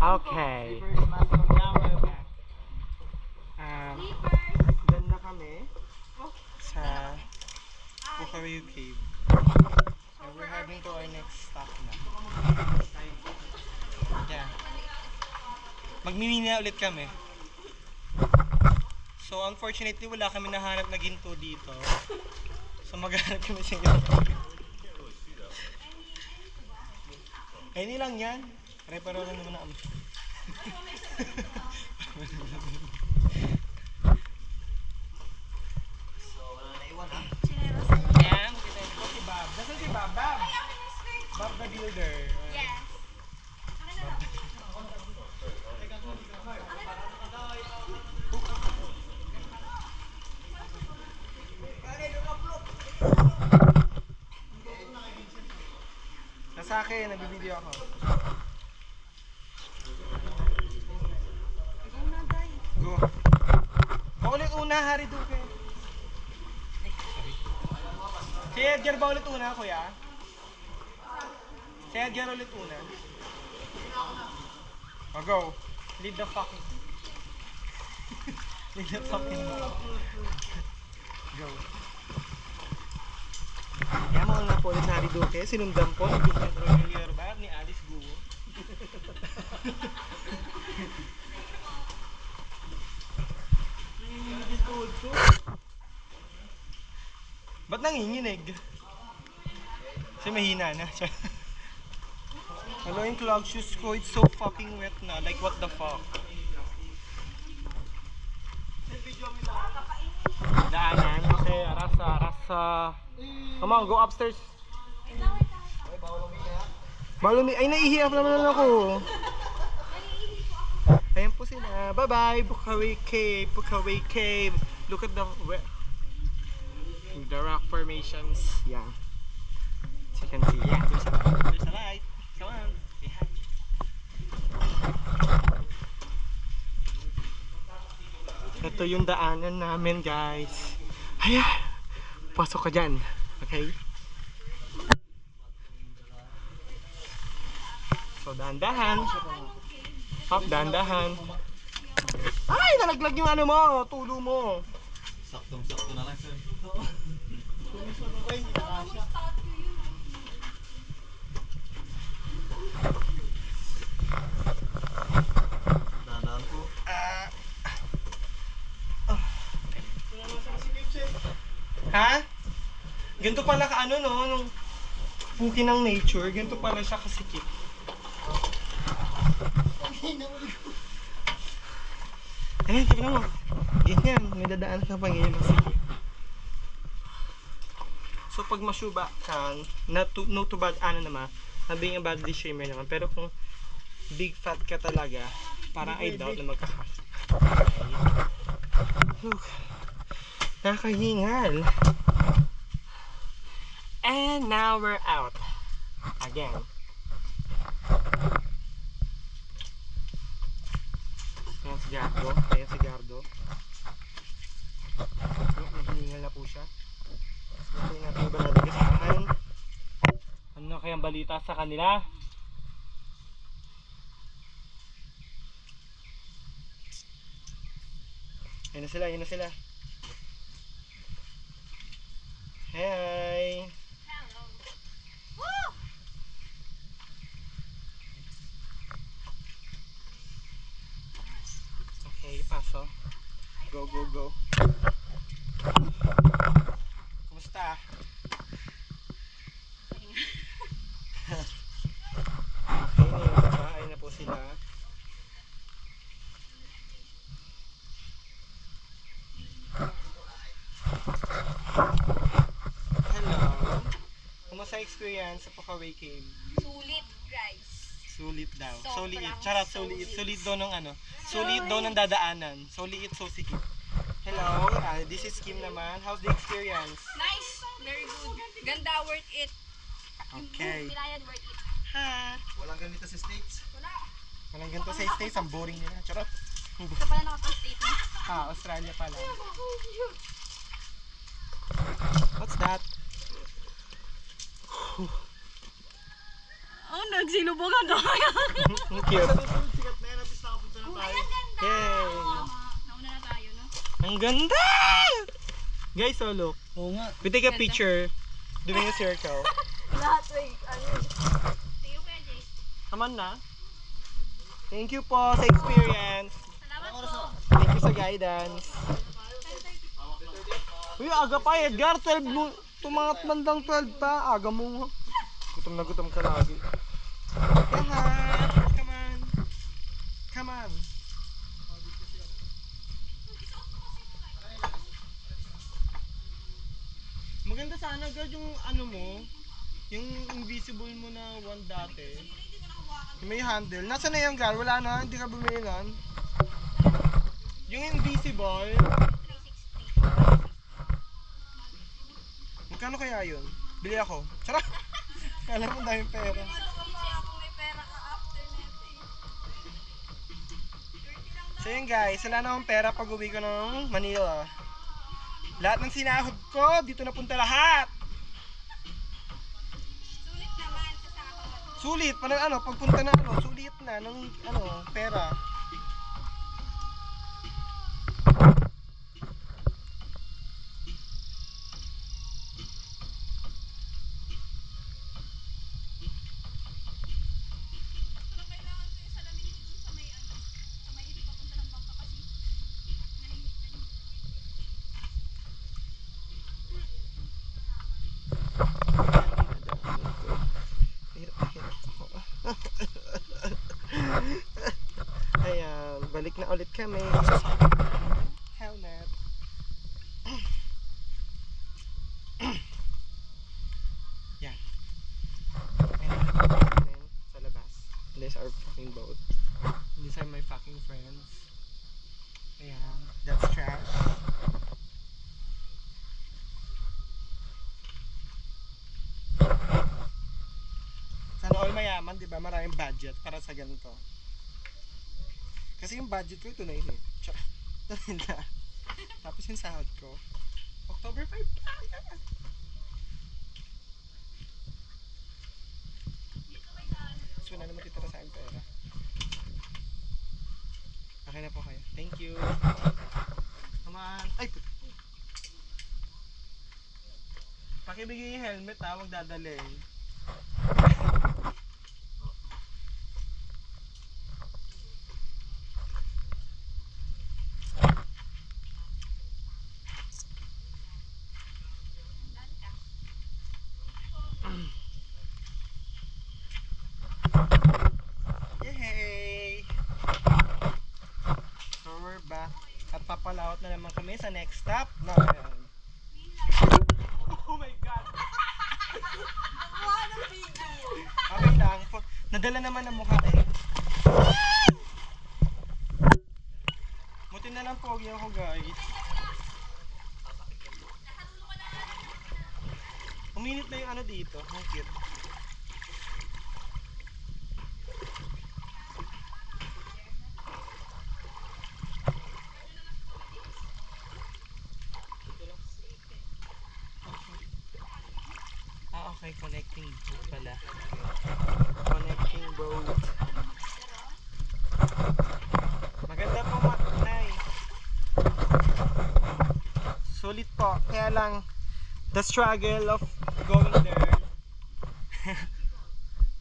Okay. Doon na kami sa Pukawi Cave. And we're heading to our next stop na. Yeah. Magmimini na ulit kami. So unfortunately wala kami nahanap na ginto dito. So maghanap kami sa inyo. Ay, hindi lang yan. Reparo lang naman ako. So, wala na iwan ha? Ayan, kita ko si Bob. Nasaan si Bob? Bob! Bob the Builder. Yes. Nasa akin, nagbibideo ako. Go. Go ulit una, Hari Duque. Si Edgar ba ulit una, kuya? Si Edgar ulit una. Oh, go. Lead the fucking... Lead the fucking... Go. Kaya mga nga po ulit sa Hari Duque, sinundan po ni Vincent Rogelio ba ni Alice Guo. Ba't nanginginig? Kasi mahina na siya. Hello, yung clog shoes ko, it's so fucking wet na. Like, what the fuck? Daanan, kasi rasa. Come on, go upstairs. Bawal ay naihiya pa naman ako. Ayan po sila. Bye-bye, Pukawi Cave, Pukawi Cave. Look at the rock formations. Yeah. As you can see, yeah, there's a light. Come on. Yeah. Ito yung daanan namin, guys. Ayan. Pasok ka dyan. Okay? So, dahan-dahan. Hop, dahan-dahan. Ay, nalaglag yung ano mo, tulo mo. Saktong-sakto na lang sir. Dahan po. Ha? Ganito pala ka ano no, nung puki ng nature, ganito pala siya kasikip. Ayan, tignan mo. Ganyan, may dadaan ka pang ganyan masikip. So pag masyuba ka, no to bad ano naman, being a badly shamer naman. Pero kung big fat ka talaga, parang I doubt na magkakasya. Look. Nakahingal. And now we're out. Again. Ayan si Gardo. Ayan si Gardo. Naghihingal na po siya. Ito yung ating banadang kasamahan. Ano kayang balita sa kanila? Ayan na sila, ayan na sila. Hey! Hello. Woo! Okay, paso. Go, go, go. Kumusta? Okay, ayun na po sila. Hello. Kumusta experience sa Pukawi Cave? Sulit, guys. Sulit daw. Sobrang Soliit. Charot, soliit. Sulit daw ng ano. Sulit daw ng dadaanan. Soliit, so sikip. Hello, this is Kim naman. How's the experience? Nice. Very good. Ganda, worth it. Okay. Bilayan, worth it. Ha? Walang ganito sa States. Wala. Walang ganito sa States. Ang boring nila. Charot. Ito pala nakapag-state na. Ha, Australia pala. What's that? Oh, nagsilubogan ka. Ang cute. Ang ganda! Guys, oh look. Oo nga. We take a picture doing a circle. Lahat may ano. Sige Kuya Jay. Come on na. Thank you po sa experience. Salamat po. Thank you sa guidance. Uy, aga pa Edgar. 12 mo. Tumangat bandang 12 pa. Aga mo. Gutom na gutom ka lagi. Yahat! Come on. Come on. Maganda sana agad yung ano mo. Yung invisible mo na one dati. Yung may handle. Nasaan na yung Gar? Wala na? Hindi ka bumili nun? Yung invisible. 360. Magkano kaya yun? Bili ako. Sarap! Kala mo daming pera. May pera ka after neto eh. So yun guys, wala na akong pera pag uwi ko ng Manila. Lahat ng sinahod ko, dito napunta lahat. Sulit naman sa sahod. Sulit, pagpunta na sulit na ng pera. Pero kailangan ko yung salamin ko dun sa may sa may hindi papunta ng bangka kasi nahihit na yun. Ayan, balik na ulit kami. Helmet. Yan. Ayan, sa labas. There's our fucking boat. These are my fucking friends. Ayan, that's trash. Sana all mayaman, di ba? Maraming budget para sa ganito. Kasi yung budget ko ito na yun eh. Tsaka, ito na. Tapos yung sahod ko, October 5 pa. Yan. So na naman titira sa akin pera. Okay na po kayo. Thank you. Come on. Ay! Pakibigay yung helmet ha, huwag dadalhin. Yay! So we're back. At papalaot na naman kami sa next stop. No, oh my God! Okay lang. Nadala naman ang mukha eh. Buti na lang pogi ako guys. Uminit na yung ano dito. Ang cute. Okay, connecting boat pala. Connecting boat. Maganda po Nay. Sulit po. Kaya lang the struggle of going there.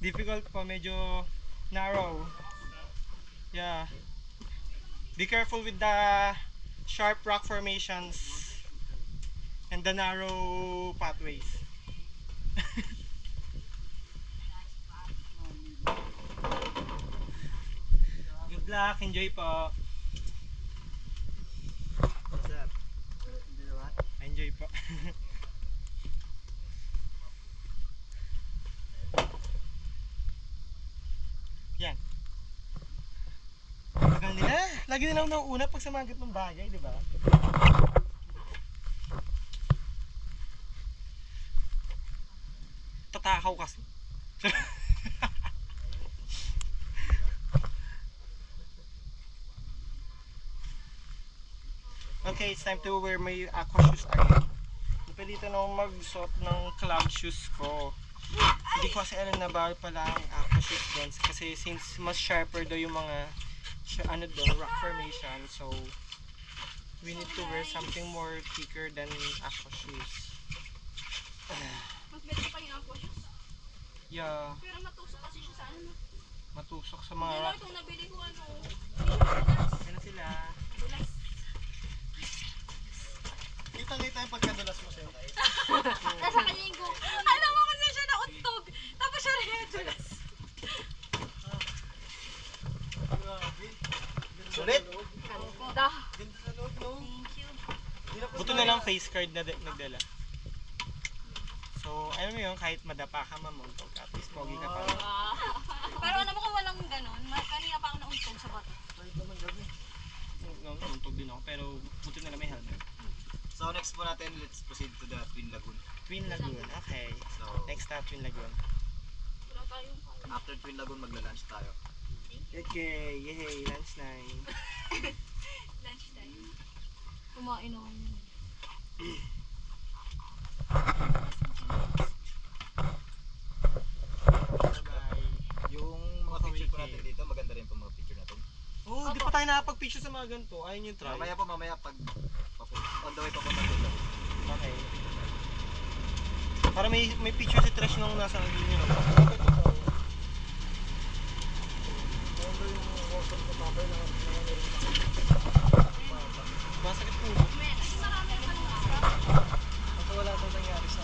Difficult po, medyo narrow. Yeah. Be careful with the sharp rock formations and the narrow pathways. Good luck, enjoy po. What's up? Hindi naman. Enjoy po. Yan. Tagal nila. Lagi nila nauuna pag sa mga ganitong bagay, di ba? Tatakaw kasi. Okay, it's time to wear my aqua shoes again. Napilitan akong magsuot ng cloud shoes ko. Hindi ko kasi alam na bawal pala ang aqua shoes doon. Kasi since mas sharper daw yung mga ano doon, rock formation. So, We need to wear something more thicker than aqua shoes. Mas better pa yung aqua shoes. Yeah, Pero matusok kasi siya sa ano. matusok sa Hindi mga lang itong nabili ko ano. Hindi Ano sila? siya Kitang-kita yung pagkadulas mo sa'yo. nasa kanya yung go. Alam mo kasi siya nauntog. Tapos siya rin yung dulas. Sulit! Ganda. Ganda sa loob, no? Thank you. Buto na lang face card na nagdala. So, alam mo yun, kahit madapa ka mamuntog, at least pogi ka pa rin. Pero alam mo kung walang ganon, kanina pa ako nauntog sa bato. Nauntog din ako, pero buti na lang may helmet. So next po natin, let's proceed to the Twin Lagoon. Twin Lagoon, okay. So, Next stop, Twin Lagoon. Wala tayong after Twin Lagoon, magla-lunch tayo. Okay, yay, lunch time. lunch time. Kumain ako. Bye-bye. Yung mga picture po natin dito, maganda rin po mga picture natin. Oh, di pa tayo nakapag-picture sa mga ganito. Ayun yung try. Mamaya pag on the way papunta Twin Lagoon. Okay. Para may picture si Trish nung nasa linya. Masakit po. Marami naman ng araw. Kasi wala daw nangyari sa...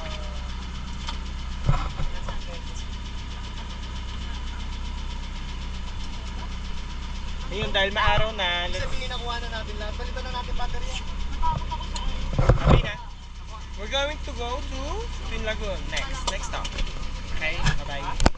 Ayun, dahil maaraw na, Ibig sabihin nakuha na natin lahat. Balitan na natin battery. Nakabot ako sa ano. sabi na. We're going to go to Twin Lagoon. Next stop. Okay, bye-bye.